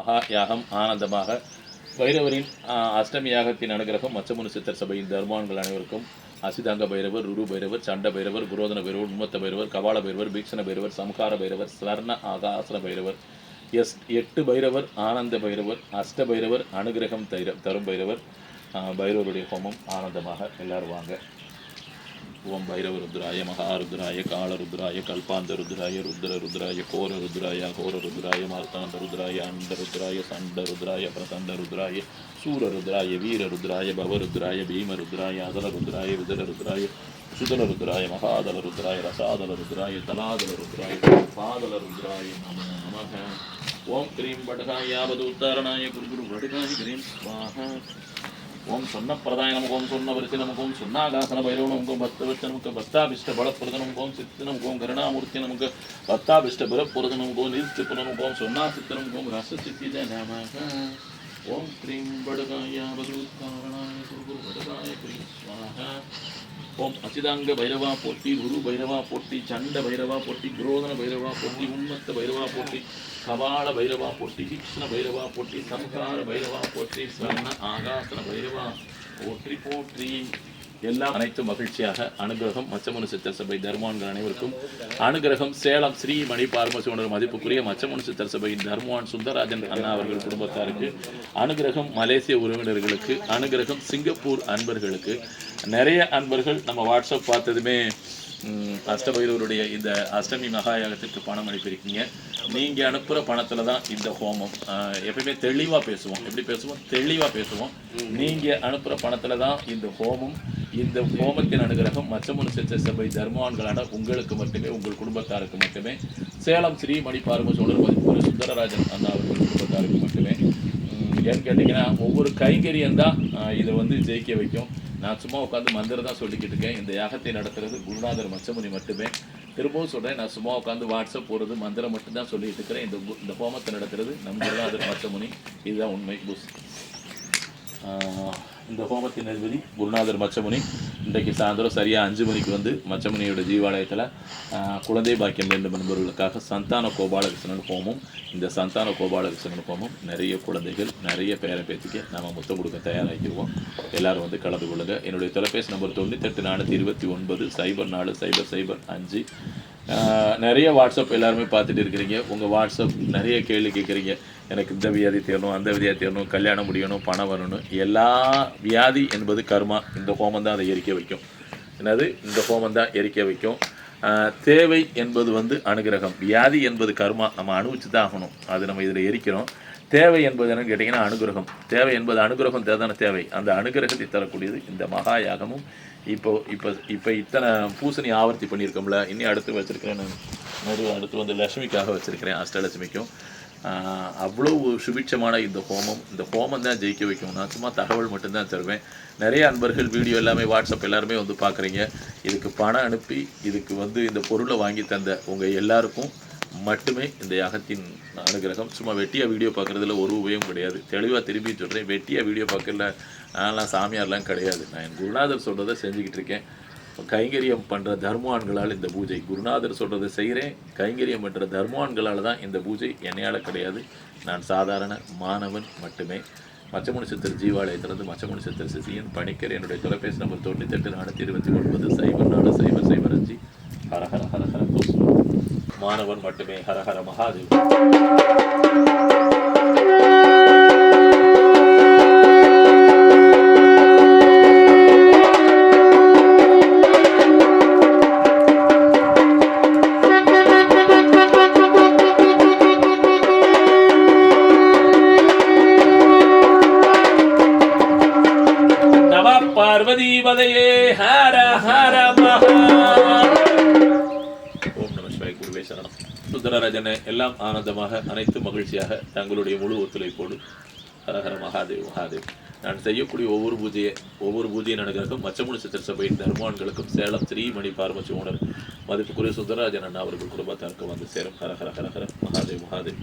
மகா யாகம் ஆனந்தமாக பைரவரின் அஷ்டமி யாகத்தின் அனுகிரகம் மச்சமுனி சித்தர் சபையின் தர்மான்கள் அனைவருக்கும் அசிதாங்க பைரவர், ருரு பைரவர், சண்ட பைரவர், குரோதன பைரவர், உன்மத்த பைரவர், கபால பைரவர், பீக்ஷண பைரவர், சம்ஹார பைரவர், ஸ்வர்ண ஆகாசன பைரவர், 8 பைரவர், ஆனந்த பைரவர், அஷ்ட பைரவர், அனுகிரகம் தரும் பைரவர், பைரவருடைய ஹோமம் ஆனந்தமாக எல்லாரும் வாங்க. ஓம் பைரவ ருத்ராய, மகாருத்ராய, காலருத்ராய, கல்பாந்த ருத்ராய, ருத்ர ருத்ராய, கோர ருத்ராய, கோர ருத்ராய, மார்த்தாண்ட ருத்ராய, அண்ட ருத்ராய, சண்ட ருத்ராய, பிரசண்ட ருத்ராய, சூர ருத்ராய, வீர ருத்ராய, பவ ருத்ராய, பீம ருத்ராய, அதல ருத்ராய, விதர ருத்ராய, சுதல ருத்ராய, மகாதல ருத்ராய, ரசாதல ருத்ராய, தலாதல ருத்ராய, பாதல ருத்ராய நமக. ஓம் கிரீம் படகாயாவது உத்தாரணாய குரு படகாய கிரீம் ஸ்வாஹா. ஓம் சொன்ன பிரதாய நமக்கு ஓம் சொன்ன வரிசை நமக்கு ஓம் சொன்னாகாசன பைரவ நமக்கு பக்தவச்ச நமக்கு பக்தாபிஷ்ட பலப்புரத நமக்கு ஓம் சித்தி நமக்கு ஓம் கருணாமூர்த்தி நமக்கு பக்தாபிஷ்ட பலப்புரத நமக்கு ஓம் நிதிச்சிப்பு நமக்கு ஓம் சொன்னா சித்த நமக்கு ஓம் ரச சித்தி நமக. ஓம் கிரீம் படகாய பகவத்காரணாய குரு படகாய கிரீம் ஸ்வாஹா. ஓம் அசிதாங்க பைரவா போட்டி, குரு பைரவா போட்டி, சண்ட பைரவா போட்டி, குரோதன பைரவா போட்டி, உன்மத்த பைரவா போட்டி, கபால பைரவா போட்டி, தீக்ஷ்ண பைரவா போட்டி, சம்ஹார பைரவா போட்டி, ஸ்வர்ண ஆகாசன பைரவா போற்றி போற்றி. எல்லாம் அனைத்து மகிழ்ச்சியாக அனுகிரகம் மச்சமுனி சித்தர் சபை தர்மான்கள் அனைவருக்கும் அனுகிரகம். சேலம் ஸ்ரீ மணி பார்மசியோனர் மதிப்புக்குரிய மச்சமுனி சித்தர் சபையின் தர்மான் சுந்தரராஜன் அண்ணா அவர்கள் குடும்பத்தாருக்கு அனுகிரகம். மலேசிய உறவினர்களுக்கு அனுகிரகம். சிங்கப்பூர் அன்பர்களுக்கு நிறைய அன்பர்கள் நம்ம வாட்ஸ்அப் பார்த்ததுமே அஷ்டபைரவருடைய இந்த அஷ்டமி மகாயாகத்திற்கு பணம் அனுப்பியிருக்கீங்க. நீங்கள் அனுப்புகிற பணத்தில் தான் இந்த ஹோமம். எப்பயுமே தெளிவாக பேசுவோம். எப்படி பேசுவோம்? தெளிவாக பேசுவோம். நீங்கள் அனுப்புகிற பணத்தில் தான் இந்த ஹோமம். இந்த ஹோமத்தின் அனுகிரகம் மச்சமுனி சித்தர் சபை தர்மான்களான உங்களுக்கு மட்டுமே, உங்கள் குடும்பத்தாருக்கு மட்டுமே, சேலம் ஸ்ரீ மணி பார்மசியோனர் மதிப்புக்குரிய சுந்தரராஜன் அண்ணா அவர்கள் குடும்பத்தாருக்கு மட்டுமே. ஏன்னு கேட்டிங்கன்னா ஒவ்வொரு கைங்கரியம் தான் இதை ஜெயிக்க வைக்கும். நான் சும்மா உட்காந்து மந்திரம் தான் சொல்லிக்கிட்டு இருக்கேன். இந்த யாகத்தை நடத்துறது குருநாதர் மச்சமுனி மட்டுமே. திரும்பவும் சொல்கிறேன், நான் சும்மா உட்காந்து வாட்ஸ்அப் போகிறது மந்திரம் மட்டும்தான் சொல்லிட்டு இருக்கிறேன். இந்த ஹோமத்தை நடத்துறது நம் குருநாதர் மச்சமுனி. இதுதான் உண்மை. இந்த ஹோமத்தின் அதிபதி குருநாதர் மச்சமுனி. இன்றைக்கு சாயந்தரம் சரியாக 5 மணிக்கு மச்சமுனியோட ஜீவாலயத்தில் குழந்தை பாக்கியம் வேண்டும் என்பவர்களுக்காக சந்தான கோபாலகிருஷ்ணன் ஹோமம். இந்த சந்தான கோபாலகிருஷ்ணன் ஹோமம் நிறைய குழந்தைகள், நிறைய பேரை பேத்திக்க நாம் முத்தம் கொடுக்க தயாராகிடுவோம். எல்லோரும் கலந்து கொள்ளுங்க. என்னுடைய தொலைபேசி நம்பர் 9842290005. நிறைய வாட்ஸ்அப் எல்லாருமே பார்த்துட்டு இருக்கிறீங்க. உங்கள் வாட்ஸ்அப் நிறைய கேள்வி கேட்குறீங்க. எனக்கு இந்த வியாதி தேரணும், அந்த வியாதி தேரணும், கல்யாணம் முடியணும், பணம் வரணும். எல்லா வியாதி என்பது கர்மா. இந்த ஹோமம் தான் அதை எரிக்க வைக்கும். என்னது? இந்த ஹோமம் தான் எரிக்க வைக்கும். தேவை என்பது அனுகிரகம். வியாதி என்பது கர்மா, நம்ம அனுபவிச்சு தான் ஆகணும். அது நம்ம இதில் எரிக்கிறோம். தேவை என்பது என்னன்னு கேட்டிங்கன்னா அனுகிரகம். தேவை என்பது அனுகிரகம் தேதான தேவை. அந்த அனுகிரகத்தை தரக்கூடியது இந்த மகா யாகமும். இப்போ இத்தனை பூசணி ஆவர்த்தி பண்ணியிருக்கோம்ல. இன்னும் அடுத்து வச்சுருக்கிறேன். அடுத்து லட்சுமிக்காக வச்சுருக்கிறேன், அஷ்டலட்சுமிக்கும். அவ்வளோ சுபிட்சமான இந்த ஹோமம் தான் ஜெயிக்க வைக்கும். நான் சும்மா தகவல் மட்டும்தான் தருவேன். நிறைய அன்பர்கள் வீடியோ எல்லாமே வாட்ஸ்அப் எல்லாருமே பார்க்குறீங்க. இதுக்கு பணம் அனுப்பி இதுக்கு இந்த பொருளை வாங்கி தந்த உங்கள் எல்லாருக்கும் மட்டுமே இந்த யாகத்தின் அனுகிரகம். சும்மா வெட்டியாக வீடியோ பார்க்குறதுல ஒரு உபயோகம் கிடையாது. தெளிவாக திரும்பி சொல்கிறேன், வெட்டியாக வீடியோ பார்க்கல நான்லாம் சாமியார்லாம் கிடையாது. நான் என் குருநாதர் சொல்கிறத செஞ்சுக்கிட்டு இருக்கேன். கைங்கரியம் பண்ணுற தர்மான்களால் இந்த பூஜை. குருநாதர் சொல்கிறத செய்கிறேன். கைங்கரியம் பண்ணுற தர்மான்களால் தான் இந்த பூஜை. என்னையால் கிடையாது. நான் சாதாரண மாணவன் மட்டுமே. மச்சமுனி சித்தர் ஜீவாலயத்திலிருந்து மச்சமுனி சித்தர் சிசியன் பணிக்கர். என்னுடைய தொலைபேசி நம்பர் 9842290005. ஹரஹர ஹரஹர மாணவன் மட்டுமே. ஹரஹர மகாதேவ். பார்வதிபதையே ஹர ஹர மகா. ஓம் நம சிவாய. குருவே சரணம். சுந்தரராஜனை எல்லாம் ஆனந்தமாக, அனைத்து மகிழ்ச்சியாக தங்களுடைய முழு ஒத்துழைப்போடு ஹரஹர மகாதேவ் மகாதேவ். நான் செய்யக்கூடிய ஒவ்வொரு பூஜையின் அனுகிரகம் மச்சமுனி சித்தர் சபையின் தர்மான்களுக்கும் சேலம் ஸ்ரீ மணி பார்மசி ஓனர் மதிப்புக்குரிய சுந்தரராஜன் அண்ணா அவர்கள் குடும்பத்தாருக்கு சேரும். ஹரஹர ஹரஹர மகாதேவ் மகாதேவ்.